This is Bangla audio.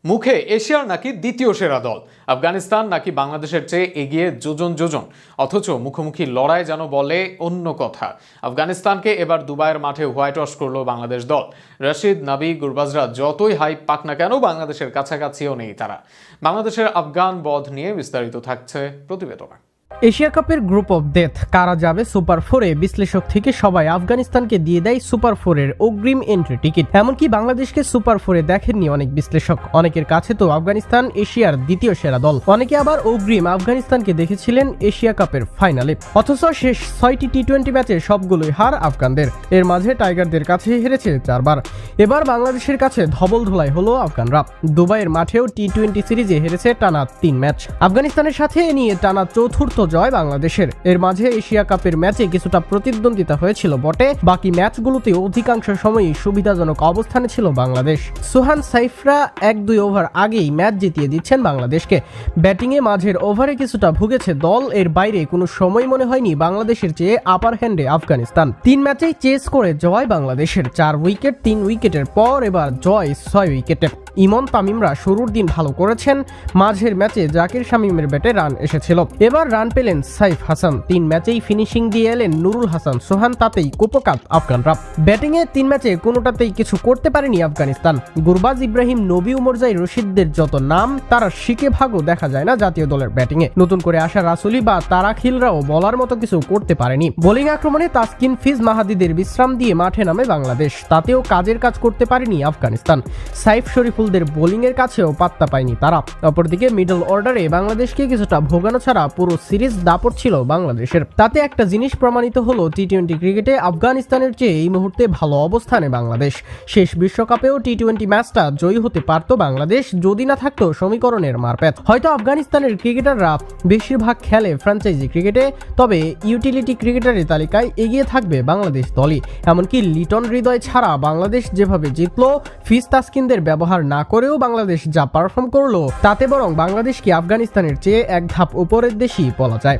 মুখে এশিয়ার নাকি দ্বিতীয় সেরা দল, আফগানিস্তান নাকি বাংলাদেশের চেয়ে এগিয়ে যোজন যোজন, অথচ মুখোমুখি লড়াই যেন বলে অন্য কথা। আফগানিস্তানকে এবার দুবাইয়ের মাঠে হোয়াইট ওয়াশ করলো বাংলাদেশ দল। রশিদ, নাবি, গুরবাজরা যতই হাইপ পাক না কেন, বাংলাদেশের কাছাকাছিও নেই তারা। বাংলাদেশের আফগান বধ নিয়ে বিস্তারিত থাকছে প্রতিবেদনে। এশিয়া কাপের গ্রুপ অফ ডেথ কারা যাবে সুপার ফোরে, বিশ্লেষক থেকে সবাই আফগানিস্তানকে দিয়ে দেয় সুপার ফোরের অগ্রিম এন্ট্রি টিকিট। এমনকি বাংলাদেশকে সুপার ফোরে দেখেননি অনেক বিশ্লেষক। অনেকের কাছে তো আফগানিস্তান এশিয়ার দ্বিতীয় সেরা দল, অনেকে আবার অগ্রিম আফগানিস্তানকে দেখেছিলেন এশিয়া কাপের ফাইনালে। অথচ শেষ 6টি টি-20 ম্যাচে সবগুলোই হার আফগানদের। এর মাঝে টাইগারদের কাছে হেরেছে 4 বার। এবার বাংলাদেশের কাছে ধবল ধোলাই হলো আফগানরা। দুবাইয়ের মাঠেও টি-20 সিরিজে হেরেছে টানা 3 ম্যাচ। আফগানিস্তানের সাথে এ নিয়ে টানা চতুর্থ জয় বাংলাদেশের। এর মাঝে এশিয়া কাপের ম্যাচে কিছুটা প্রতিদ্বন্দ্বিতা হয়েছিল বটে, বাকি ম্যাচগুলোতে অধিকাংশ সময়ই সুবিধাজনক অবস্থানে ছিল বাংলাদেশ। সোহান সাইফরা 1-2 ওভার আগেই ম্যাচ জিতিয়ে দিচ্ছেন বাংলাদেশকে। ব্যাটিংয়ে মাঝের ওভারে কিছুটা ভুগেছে দল, এর বাইরে কোনো সময় মনে হয়নি বাংলাদেশের চেয়ে আপার হ্যান্ডে আফগানিস্তান। 3 ম্যাচেই চেস করে জয় বাংলাদেশের। 4 উইকেট 3 উইকেটের পর এবার জয় 6 উইকেটে। ইমন, তামিমরা শুরুর দিন ভালো করেছেন, মাঝের ম্যাচে জাকির শামীমের ব্যাটে রান এসেছিল। এবার রান পেলেন সাইফ হাসান। 3 ম্যাচেই ফিনিশিং দিয়ে এলেন নুরুল হাসান সোহান, তাতেই কুপকাত আফগানরা। ব্যাটিংয়ে 3 ম্যাচে কোনোটাতেই কিছু করতে পারেনি আফগানিস্তান। গুরবাজ, ইব্রাহিম, নবী, উমরজাই, রশিদদের যত নাম, তারা শিকে ভাগও দেখা যায় না জাতীয় দলের ব্যাটিংয়ে। নতুন করে আসা রাসুলি বা তারাখিলরাও বলার মতো কিছু করতে পারেনি। বোলিং আক্রমণে তাসকিন, ফিজ, মাহাদিদের বিশ্রাম দিয়ে মাঠে নামে বাংলাদেশ, তাতেও কাজের কাজ করতে পারেনি আফগানিস্তান। সাইফ, শরীফুলদের বোলিং এর কাছেও পাত্তা পায়নি তারা। অপরদিকে মিডল অর্ডারে বাংলাদেশকে কিছুটা ভোগানো ছাড়া পুরো সিরিজ দাপট ছিল বাংলাদেশের। তাতে একটা জিনিস প্রমাণিত হলো, টি-20 ক্রিকেটে আফগানিস্তানের চেয়ে এই মুহূর্তে ভালো অবস্থানে বাংলাদেশ। শেষ বিশ্বকাপেও টি-20 ম্যাচটা জয়ী হতে পারত বাংলাদেশ, যদি না থাকতো সমীকরণের মারপ্যাচ। হয়তো আফগানিস্তানের ক্রিকেটাররা বেশিরভাগ খেলে ফ্র্যাঞ্চাইজি ক্রিকেটে, তবে ইউটিলিটি ক্রিকেটারের তালিকায় এগিয়ে থাকবে বাংলাদেশ দলই। এমনকি লিটন, হৃদয় ছাড়া বাংলাদেশ যেভাবে জিতলো, ফিজ, তাসকিনদের ব্যবহার না করেও বাংলাদেশ যা পারফর্ম করলো, তাতে বরং বাংলাদেশকে আফগানিস্তানের চেয়ে এক ধাপ উপরের দেশই বলা যায়।